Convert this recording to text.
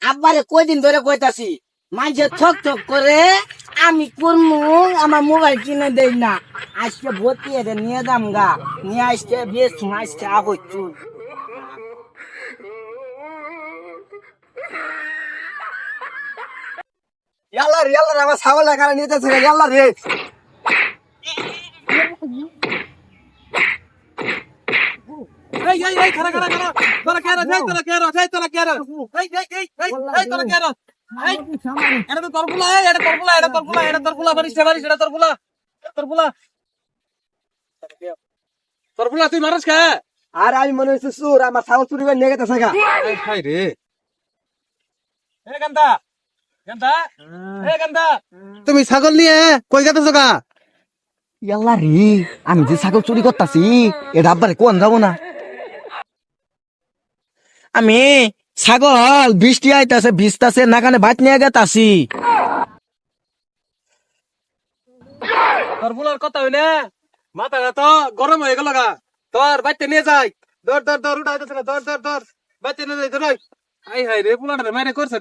আব্বারে কয়দিন ধরে কইতাছি মাঝে ঠক ঠক করে আমি করমু আমার মোবাইল কিনে দেই না আজকে ভর্তি এটা নিয়ে দাম গা নিয়ে আসতে বেশ আজকে আগর চুল ইয়াল্লা আমার ছাগল কারা নিতেছে ইয়াল্লা রে এই খারা খারা খারা তোরা কেন যাই তোরা কেন যাই তোরা কেন এই তোরা কেন এটা তো তরফুলা বাড়ি এটা তরফুলা তুই মানুষ খা আর আমি মনে হচ্ছে সুর আমার ছাগল চুরি করে নিয়ে গেছে গা খাই রে এ গান্দা গান্দা এ গান্দা তুমি ছাগল নিয়ে কই গেতেছো গা ইয়াল্লা রে আমি যে ছাগল চুরি করতাছি এটা আব্বারে কোন যাবো না আমি ছাগল বৃষ্টি আইতাছে ভিজতাছে নাকানে ভাত নিয়ে গেতাছি তরফুলার কথা হইলে মাথাটা তো গরম হয়ে গেল গা তোর বাইতে নিয়ে যাই দর উঠাইতেছে না দর বাইতে নিয়ে যাই তোর আই হাই রে পুলাটা মাইরে করছে